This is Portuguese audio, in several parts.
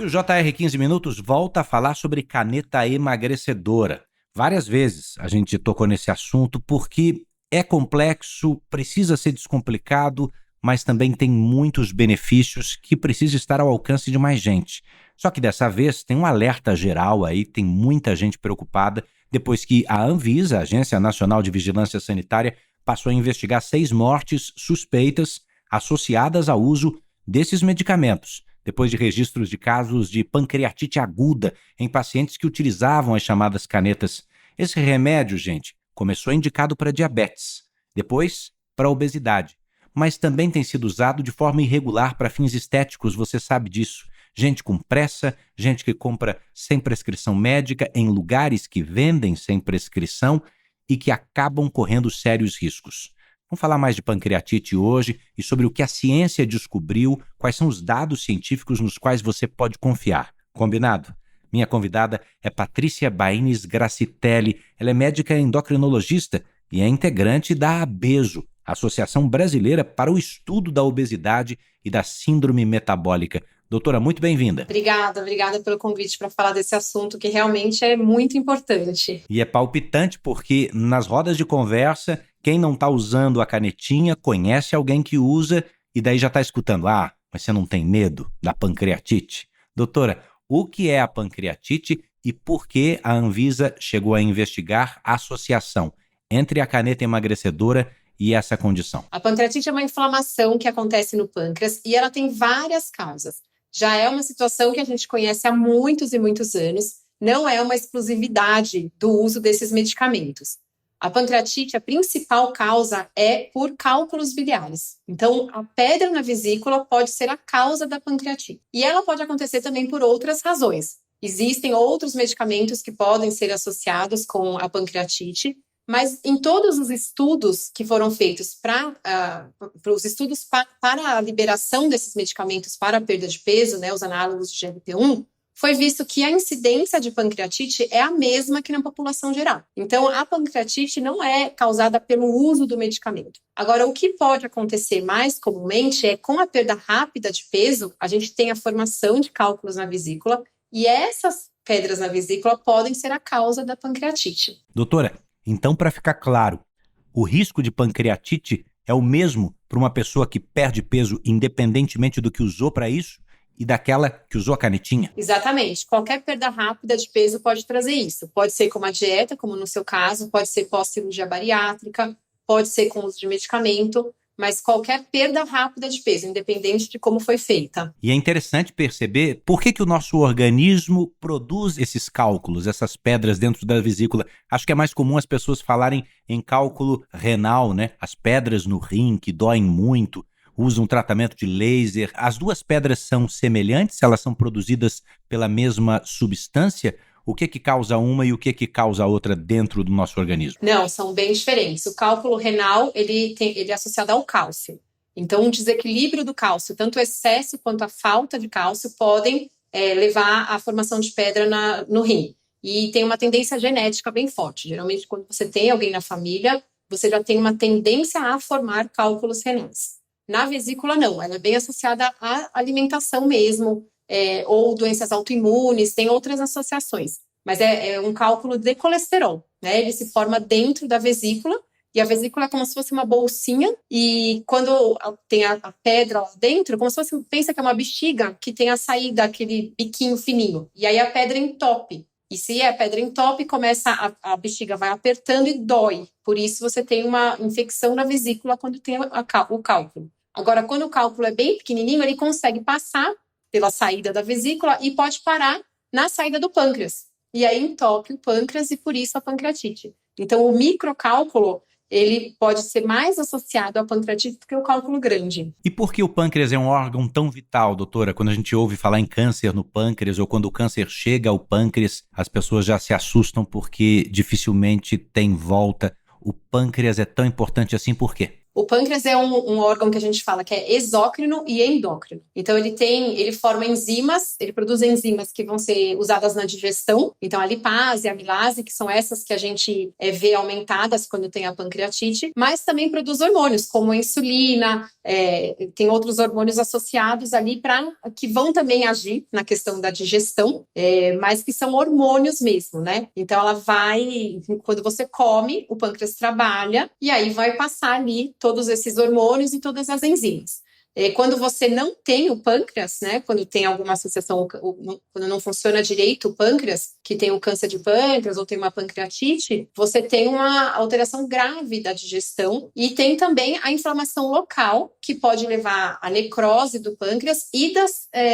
Hoje o JR 15 Minutos volta a falar sobre caneta emagrecedora. Várias vezes a gente tocou nesse assunto porque é complexo, precisa ser descomplicado, mas também tem muitos benefícios que precisa estar ao alcance de mais gente. Só que dessa vez tem um alerta geral aí, tem muita gente preocupada depois que a Anvisa, a Agência Nacional de Vigilância Sanitária, passou a investigar 6 mortes suspeitas associadas ao uso desses medicamentos, depois de registros de casos de pancreatite aguda em pacientes que utilizavam as chamadas canetas. Esse remédio, gente, começou indicado para diabetes, depois para obesidade, mas também tem sido usado de forma irregular para fins estéticos, você sabe disso. Gente com pressa, gente que compra sem prescrição médica em lugares que vendem sem prescrição e que acabam correndo sérios riscos. Vamos falar mais de pancreatite hoje e sobre o que a ciência descobriu, quais são os dados científicos nos quais você pode confiar. Combinado? Minha convidada é Patrícia Baines Gracitelli. Ela é médica endocrinologista e é integrante da ABESO, Associação Brasileira para o Estudo da Obesidade e da Síndrome Metabólica. Doutora, muito bem-vinda. Obrigada pelo convite para falar desse assunto que realmente é muito importante. E é palpitante porque nas rodas de conversa, quem não está usando a canetinha conhece alguém que usa e daí já está escutando, mas você não tem medo da pancreatite? Doutora, o que é a pancreatite e por que a Anvisa chegou a investigar a associação entre a caneta emagrecedora e essa condição? A pancreatite é uma inflamação que acontece no pâncreas e ela tem várias causas. Já é uma situação que a gente conhece há muitos e muitos anos, não é uma exclusividade do uso desses medicamentos. A pancreatite, a principal causa é por cálculos biliares. Então, a pedra na vesícula pode ser a causa da pancreatite. E ela pode acontecer também por outras razões. Existem outros medicamentos que podem ser associados com a pancreatite, mas em todos os estudos que foram feitos para a liberação desses medicamentos para a perda de peso, né, os análogos de GLP-1, foi visto que a incidência de pancreatite é a mesma que na população geral. Então, a pancreatite não é causada pelo uso do medicamento. Agora, o que pode acontecer mais comumente é com a perda rápida de peso, a gente tem a formação de cálculos na vesícula e essas pedras na vesícula podem ser a causa da pancreatite. Doutora, então, para ficar claro, o risco de pancreatite é o mesmo para uma pessoa que perde peso independentemente do que usou para isso e daquela que usou a canetinha? Exatamente. Qualquer perda rápida de peso pode trazer isso. Pode ser com uma dieta, como no seu caso, pode ser pós-cirurgia bariátrica, pode ser com uso de medicamento, mas qualquer perda rápida de peso, independente de como foi feita. E é interessante perceber por que o nosso organismo produz esses cálculos, essas pedras dentro da vesícula. Acho que é mais comum as pessoas falarem em cálculo renal, né? As pedras no rim que doem muito, usam tratamento de laser. As duas pedras são semelhantes? Elas são produzidas pela mesma substância? O que causa uma e o que causa a outra dentro do nosso organismo? Não, são bem diferentes. O cálculo renal, ele é associado ao cálcio. Então, um desequilíbrio do cálcio, tanto o excesso quanto a falta de cálcio, podem levar à formação de pedra no rim. E tem uma tendência genética bem forte. Geralmente, quando você tem alguém na família, você já tem uma tendência a formar cálculos renais. Na vesícula, não. Ela é bem associada à alimentação mesmo, ou doenças autoimunes, tem outras associações. Mas é um cálculo de colesterol, né? Ele se forma dentro da vesícula, e a vesícula é como se fosse uma bolsinha, e quando tem a pedra lá dentro, como se fosse, pensa que é uma bexiga que tem a saída, aquele biquinho fininho, e aí a pedra entope. E se a pedra entope, a bexiga vai apertando e dói. Por isso você tem uma infecção na vesícula quando tem o cálculo. Agora, quando o cálculo é bem pequenininho, ele consegue passar pela saída da vesícula e pode parar na saída do pâncreas. E aí entope o pâncreas e por isso a pancreatite. Então, o microcálculo, ele pode ser mais associado à pancreatite do que o cálculo grande. E por que o pâncreas é um órgão tão vital, doutora? Quando a gente ouve falar em câncer no pâncreas ou quando o câncer chega ao pâncreas, as pessoas já se assustam porque dificilmente tem volta. O pâncreas é tão importante assim por quê? O pâncreas é um órgão que a gente fala que é exócrino e endócrino. Então, ele forma enzimas, ele produz enzimas que vão ser usadas na digestão. Então, a lipase, a amilase, que são essas que a gente vê aumentadas quando tem a pancreatite, mas também produz hormônios, como a insulina, tem outros hormônios associados ali que vão também agir na questão da digestão, mas que são hormônios mesmo, né? Então, quando você come, o pâncreas trabalha e aí vai passar ali todos esses hormônios e todas as enzimas. Quando você não tem o pâncreas, né, quando tem alguma associação, quando não funciona direito o pâncreas, que tem o câncer de pâncreas ou tem uma pancreatite, você tem uma alteração grave da digestão e tem também a inflamação local, que pode levar à necrose do pâncreas e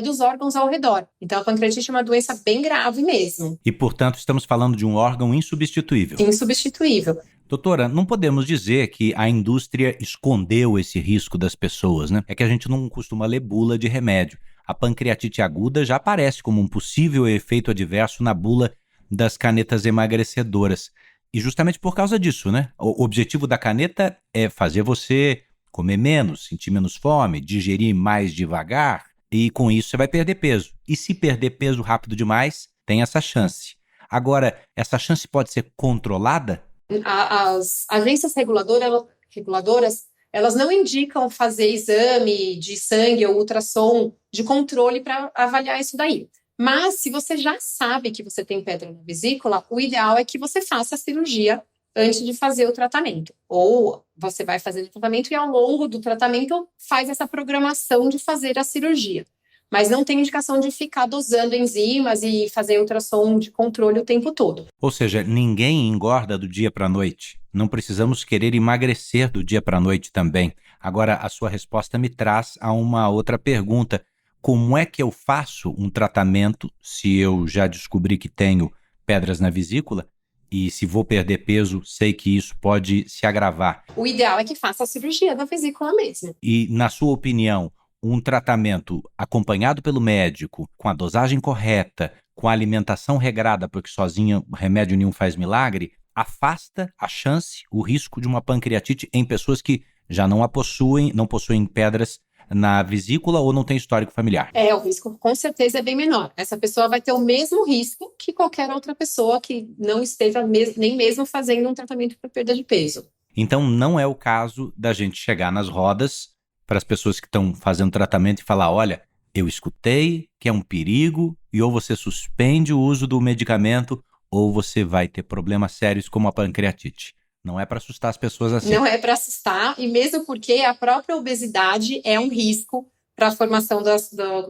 dos órgãos ao redor. Então, a pancreatite é uma doença bem grave mesmo. E, portanto, estamos falando de um órgão insubstituível. Insubstituível. Doutora, não podemos dizer que a indústria escondeu esse risco das pessoas, né? É que a gente não costuma ler bula de remédio. A pancreatite aguda já aparece como um possível efeito adverso na bula das canetas emagrecedoras. E justamente por causa disso, né? O objetivo da caneta é fazer você comer menos, sentir menos fome, digerir mais devagar, e com isso você vai perder peso. E se perder peso rápido demais, tem essa chance. Agora, essa chance pode ser controlada? As agências reguladoras, elas não indicam fazer exame de sangue ou ultrassom de controle para avaliar isso daí. Mas, se você já sabe que você tem pedra na vesícula, o ideal é que você faça a cirurgia antes de fazer o tratamento. Ou você vai fazer o tratamento e, ao longo do tratamento, faz essa programação de fazer a cirurgia. Mas não tem indicação de ficar dosando enzimas e fazer ultrassom de controle o tempo todo. Ou seja, ninguém engorda do dia para a noite. Não precisamos querer emagrecer do dia para a noite também. Agora, a sua resposta me traz a uma outra pergunta. Como é que eu faço um tratamento se eu já descobri que tenho pedras na vesícula? E se vou perder peso, sei que isso pode se agravar. O ideal é que faça a cirurgia da vesícula mesmo. E, na sua opinião, um tratamento acompanhado pelo médico, com a dosagem correta, com a alimentação regrada, porque sozinho remédio nenhum faz milagre, afasta a chance, o risco de uma pancreatite em pessoas que já não possuem pedras na vesícula ou não tem histórico familiar. O risco com certeza é bem menor. Essa pessoa vai ter o mesmo risco que qualquer outra pessoa que não esteja nem mesmo fazendo um tratamento para perda de peso. Então não é o caso da gente chegar nas rodas para as pessoas que estão fazendo tratamento e falar, olha, eu escutei que é um perigo e ou você suspende o uso do medicamento ou você vai ter problemas sérios como a pancreatite. Não é para assustar as pessoas assim. Não é para assustar, e mesmo porque a própria obesidade é um risco para a formação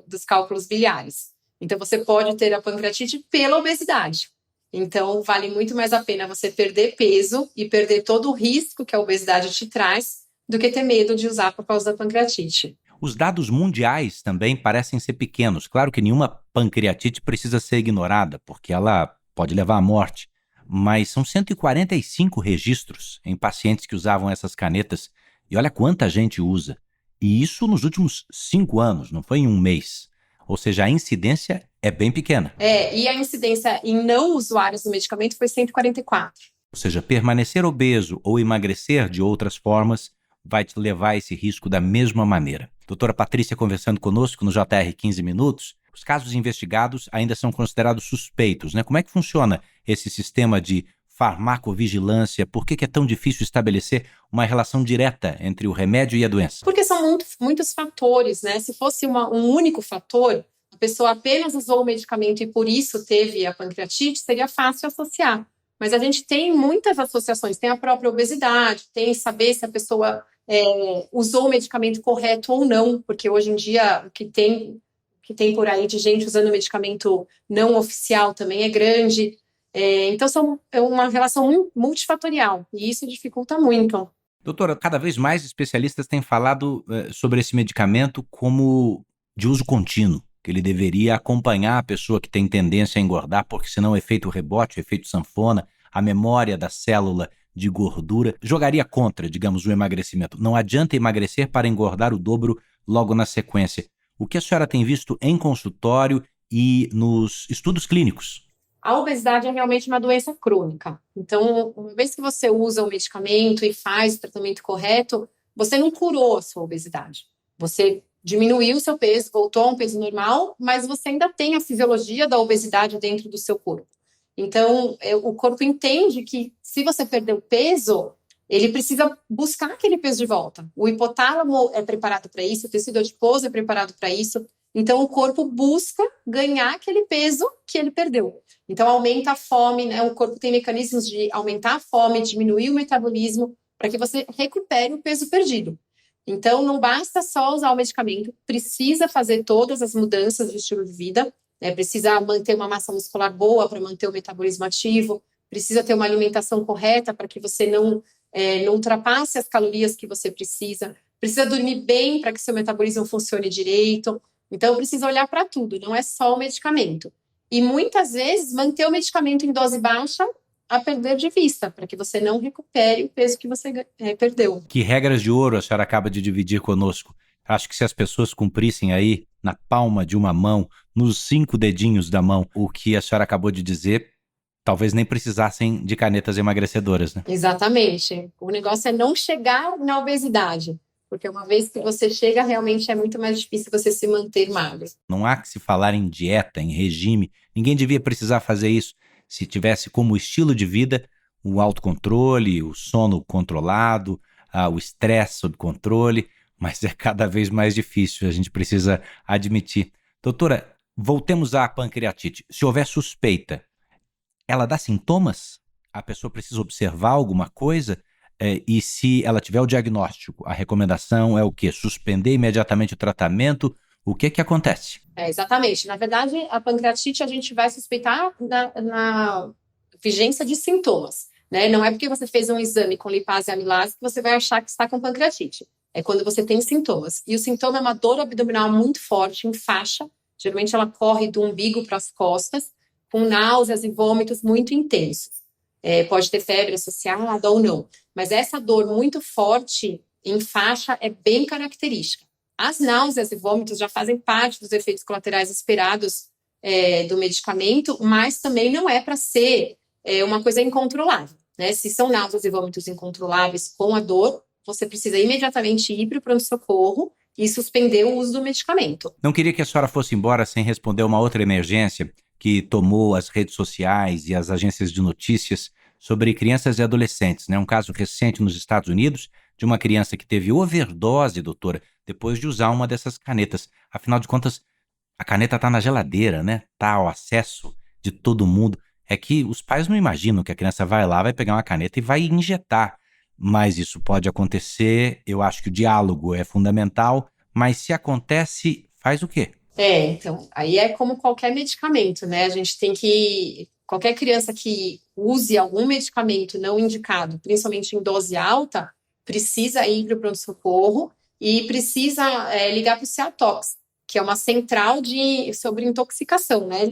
dos cálculos biliares. Então, você pode ter a pancreatite pela obesidade. Então, vale muito mais a pena você perder peso e perder todo o risco que a obesidade te traz do que ter medo de usar por causa da pancreatite. Os dados mundiais também parecem ser pequenos. Claro que nenhuma pancreatite precisa ser ignorada, porque ela pode levar à morte. Mas são 145 registros em pacientes que usavam essas canetas. E olha quanta gente usa. E isso nos últimos 5 anos, não foi em um mês. Ou seja, a incidência é bem pequena. E a incidência em não usuários do medicamento foi 144. Ou seja, permanecer obeso ou emagrecer de outras formas vai te levar a esse risco da mesma maneira. Doutora Patrícia conversando conosco no JR 15 Minutos. Os casos investigados ainda são considerados suspeitos, né? Como é que funciona esse sistema de farmacovigilância? Por que é tão difícil estabelecer uma relação direta entre o remédio e a doença? Porque são muitos fatores, né? Se fosse um único fator, a pessoa apenas usou o medicamento e por isso teve a pancreatite, seria fácil associar. Mas a gente tem muitas associações, tem a própria obesidade, tem saber se a pessoa usou o medicamento correto ou não, porque hoje em dia o que tem por aí de gente usando medicamento não oficial também é grande. Então, é uma relação multifatorial, e isso dificulta muito. Doutora, cada vez mais especialistas têm falado sobre esse medicamento como de uso contínuo, que ele deveria acompanhar a pessoa que tem tendência a engordar, porque senão o efeito rebote, o efeito sanfona, a memória da célula de gordura jogaria contra, digamos, o emagrecimento. Não adianta emagrecer para engordar o dobro logo na sequência. O que a senhora tem visto em consultório e nos estudos clínicos? A obesidade é realmente uma doença crônica. Então, uma vez que você usa o medicamento e faz o tratamento correto, você não curou a sua obesidade. Você diminuiu o seu peso, voltou a um peso normal, mas você ainda tem a fisiologia da obesidade dentro do seu corpo. Então, o corpo entende que se você perdeu peso, ele precisa buscar aquele peso de volta. O hipotálamo é preparado para isso, o tecido adiposo é preparado para isso. Então, o corpo busca ganhar aquele peso que ele perdeu. Então, aumenta a fome, né? O corpo tem mecanismos de aumentar a fome, diminuir o metabolismo, para que você recupere o peso perdido. Então, não basta só usar o medicamento, precisa fazer todas as mudanças de estilo de vida, né? Precisa manter uma massa muscular boa para manter o metabolismo ativo, precisa ter uma alimentação correta para que você não ultrapasse as calorias que você precisa dormir bem para que seu metabolismo funcione direito. Então, precisa olhar para tudo, não é só o medicamento. E muitas vezes manter o medicamento em dose baixa a perder de vista, para que você não recupere o peso que você perdeu. Que regras de ouro a senhora acaba de dividir conosco? Acho que se as pessoas cumprissem aí, na palma de uma mão, nos 5 dedinhos da mão, o que a senhora acabou de dizer, talvez nem precisassem de canetas emagrecedoras, né? Exatamente. O negócio é não chegar na obesidade, porque uma vez que você chega, realmente é muito mais difícil você se manter magro. Não há que se falar em dieta, em regime. Ninguém devia precisar fazer isso se tivesse como estilo de vida o autocontrole, o sono controlado, o estresse sob controle, mas é cada vez mais difícil, a gente precisa admitir. Doutora, voltemos à pancreatite. Se houver suspeita, ela dá sintomas? A pessoa precisa observar alguma coisa? E se ela tiver o diagnóstico, a recomendação é o quê? Suspender imediatamente o tratamento? O que acontece? Exatamente. Na verdade, a pancreatite a gente vai suspeitar na vigência de sintomas, né? Não é porque você fez um exame com lipase e amilase que você vai achar que está com pancreatite. É quando você tem sintomas. E o sintoma é uma dor abdominal muito forte, em faixa. Geralmente ela corre do umbigo para as costas, com náuseas e vômitos muito intensos. Pode ter febre associada ou não. Mas essa dor muito forte, em faixa, é bem característica. As náuseas e vômitos já fazem parte dos efeitos colaterais esperados do medicamento, mas também não é para ser uma coisa incontrolável, né? Se são náuseas e vômitos incontroláveis com a dor, você precisa imediatamente ir para o pronto-socorro e suspender o uso do medicamento. Não queria que a senhora fosse embora sem responder uma outra emergência que tomou as redes sociais e as agências de notícias sobre crianças e adolescentes, né? Um caso recente nos Estados Unidos de uma criança que teve overdose, doutora, depois de usar uma dessas canetas. Afinal de contas, a caneta está na geladeira, né? Está ao acesso de todo mundo. É que os pais não imaginam que a criança vai lá, vai pegar uma caneta e vai injetar. Mas isso pode acontecer, eu acho que o diálogo é fundamental, mas se acontece, faz o quê? Então, aí é como qualquer medicamento, né? A gente tem que... Qualquer criança que use algum medicamento não indicado, principalmente em dose alta, precisa ir para o pronto-socorro e precisa ligar para o CEATOX, que é uma central sobre intoxicação, né?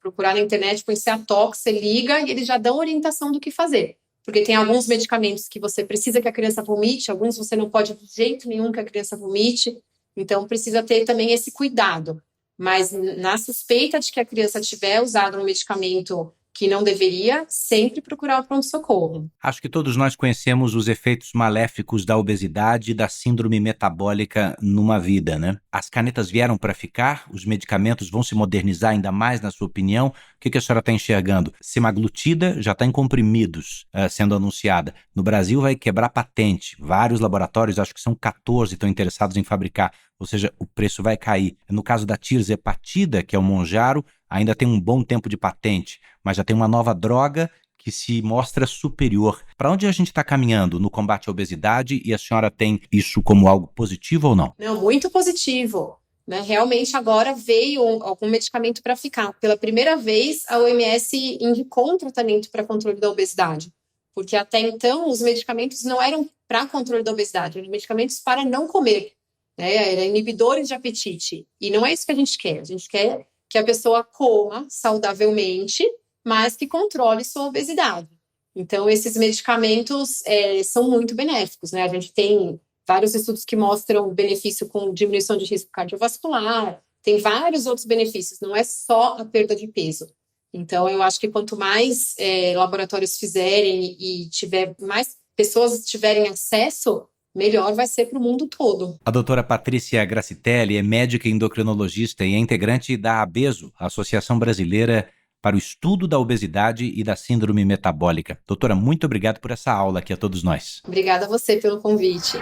Procurar na internet, põe CEATOX, você liga e eles já dão orientação do que fazer. Porque tem alguns medicamentos que você precisa que a criança vomite, alguns você não pode de jeito nenhum que a criança vomite. Então, precisa ter também esse cuidado. Mas na suspeita de que a criança tiver usado um medicamento que não deveria, sempre procurar o pronto-socorro. Acho que todos nós conhecemos os efeitos maléficos da obesidade e da síndrome metabólica numa vida, né? As canetas vieram para ficar? Os medicamentos vão se modernizar ainda mais, na sua opinião? O que a senhora está enxergando? Semaglutida já está em comprimidos sendo anunciada. No Brasil vai quebrar patente. Vários laboratórios, acho que são 14, estão interessados em fabricar. Ou seja, o preço vai cair. No caso da tirzepatida, que é o Mounjaro, ainda tem um bom tempo de patente, mas já tem uma nova droga que se mostra superior. Para onde a gente está caminhando no combate à obesidade, e a senhora tem isso como algo positivo ou não? Não, muito positivo. Né? Realmente agora veio algum medicamento para ficar. Pela primeira vez, a OMS indicou um tratamento para controle da obesidade, porque até então os medicamentos não eram para controle da obesidade, eram medicamentos para não comer, né? Eram inibidores de apetite. E não é isso que a gente quer. A gente quer que a pessoa coma saudavelmente, mas que controle sua obesidade. Então, esses medicamentos são muito benéficos, né? A gente tem vários estudos que mostram benefício com diminuição de risco cardiovascular, tem vários outros benefícios, não é só a perda de peso. Então, eu acho que quanto mais laboratórios fizerem e tiver mais pessoas tiverem acesso, melhor vai ser para o mundo todo. A doutora Patrícia Gracitelli é médica endocrinologista e é integrante da ABESO, a Associação Brasileira para o Estudo da Obesidade e da Síndrome Metabólica. Doutora, muito obrigado por essa aula aqui a todos nós. Obrigada a você pelo convite.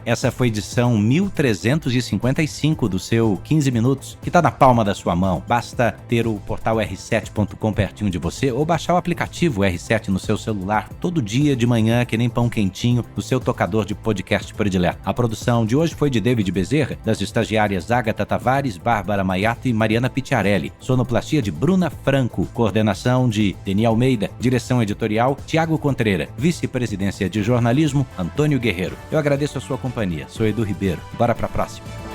Essa foi a edição 1355 do seu 15 Minutos, que está na palma da sua mão. Basta ter o portal r7.com pertinho de você ou baixar o aplicativo R7 no seu celular todo dia de manhã, que nem pão quentinho, no seu tocador de podcast predileto. A produção de hoje foi de David Bezerra, das estagiárias Agatha Tavares, Bárbara Maiato e Mariana Picciarelli. Sonoplastia de Bruna Franco, coordenação de Deni Almeida, direção editorial Tiago Contreira, vice-presidência de jornalismo Antônio Guerreiro. Eu agradeço a sua companhia. Sou Edu Ribeiro. Bora pra próxima.